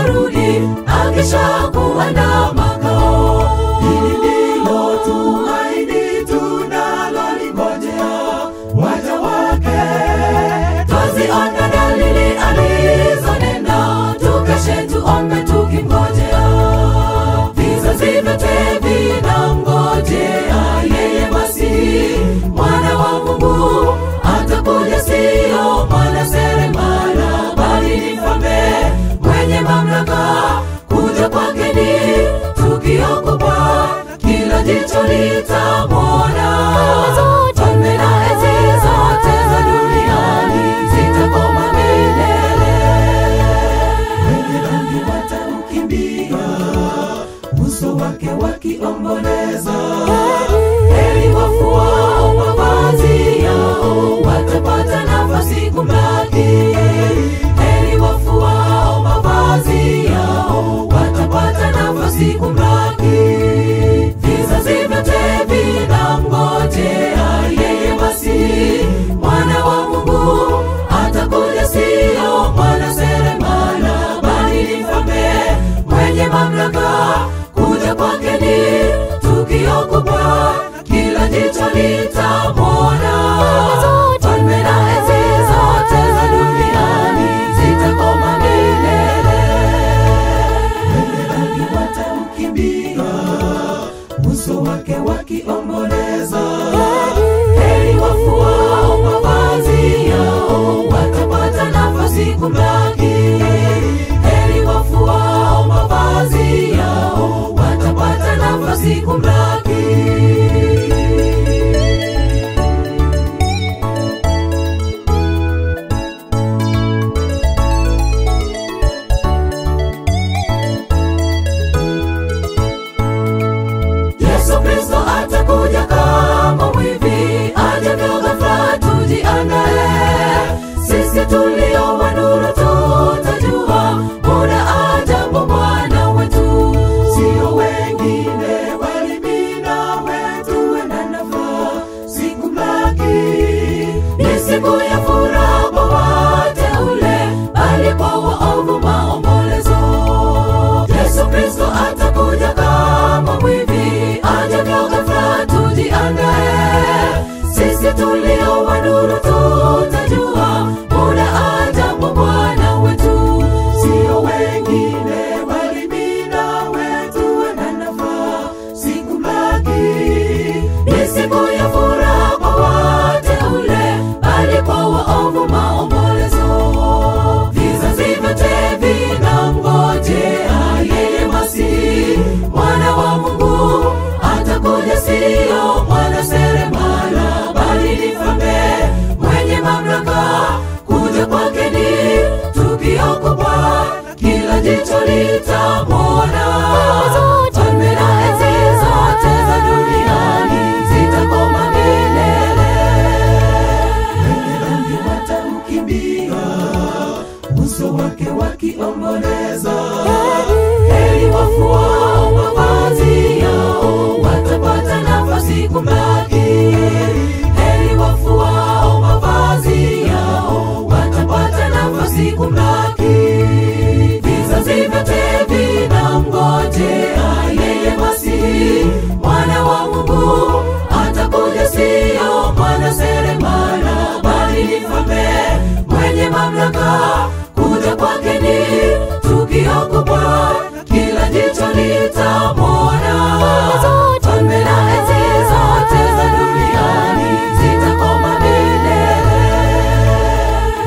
atarudi akishakuwa na makao. Hili ndilo tumaini tunalolingojea waja wake. Twaziona dalili alizonena, tukeshe tuombe tukimngojea. Vizazi vyote vinamngojea yeye Masihi, mwana wa Mungu. Atakuja sio mwana seremala, bali ni mfalme mwenye mamlaka. Kuja kwake ni tukio kubwa, kila jicho litamwona. Falme na enzi zote za duniani zitakoma milele. Wenye dhambi watamkimbia, uso wake wakiomboleza. Heri wafuao mavazi yao, watapata nafasi kumlaki. Heri wafuao mavazi yao, watapata nafasi kumlaki. Vizazi vyote vinamngojea yeye Masihi, mwana wa Mungu. Atakuja sio mwana seremala, bali ni mfalme mwenye mamlaka. Kuja kwake ni tukio kubwa, kila jicho litamwona. Falme na enzi zote za duniani zitakoma milele. Wenye dhambi watamkimbia, uso wake wakiomboleza. Heri wafuao mavazi yao, watapata nafasi kumlaki. Heri wafuao mavazi yao, watapata nafasi kumlaki. Yesu Kristo atakuja kama mwivi, ajavyo ghafla, tujiandae. Sisi tulio wa nuru tutajua muda ajapo Bwana wetu. Sio wengine bali mimi nawe tuwe na nafasi kumlaki. Ni siku ya furaha kwa wateule, bali kwa waovu maombolezo. Yesu Kristo atakuja kama mwivi, ajavyo ghafla, tujiandae. Sisi tulio wa nuru tutajua muda ajapo Bwana wetu. Sio wengine bali mimi nawe tuwe na nafasi kumlaki. Ni siku ya furaha kwa wateule, bali kwa waovu maombolezo. Vizazi vyote vinamngojea yeye Masihi, mwana wa Mungu. Atakuja sio mwana seremala, bali ni mfalme mwenye mamlaka. Kuja kwake ni tukio kubwa, kila jicho litamwona. Falme na enzi zote za duniani zitakoma milele. Wenye dhambi watamkimbia, uso wake wakiomboleza. Heri wafuao mavazi yao, watapata nafasi kumlaki. Heri wafuao mavazi yao, watapata nafasi kumlaki. Vizazi vyote vinamngojea yeye Masihi, mwana wa Mungu. Atakuja sio mwana seremala, bali ni mfalme mwenye mamlaka. Kuja kwake ni tukio kubwa, kila jicho litamwona. Falme na enzi zote za duniani zitakoma milele.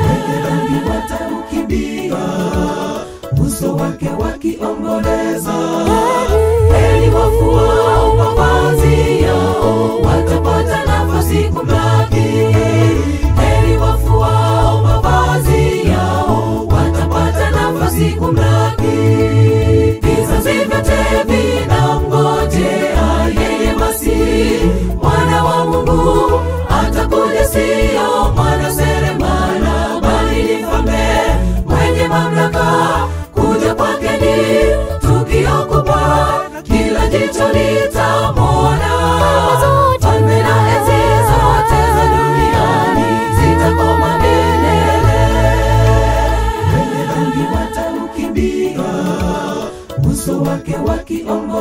Wenye dhambi watamkimbia, uso wake wakiomboleza. Heri wafuao mavazi yao, watapata nafasi kumlaki. Heri wafuao mavazi yao, watapata nafasi kumlaki. Vizazi vyote vinamngojea yeye Masihi, mwana wa Mungu. Atakuja sio mwana seremala, bali ni mfalme mwenye mamlaka. Kuja kwake ni tukio kubwa, uso wake wakiongoza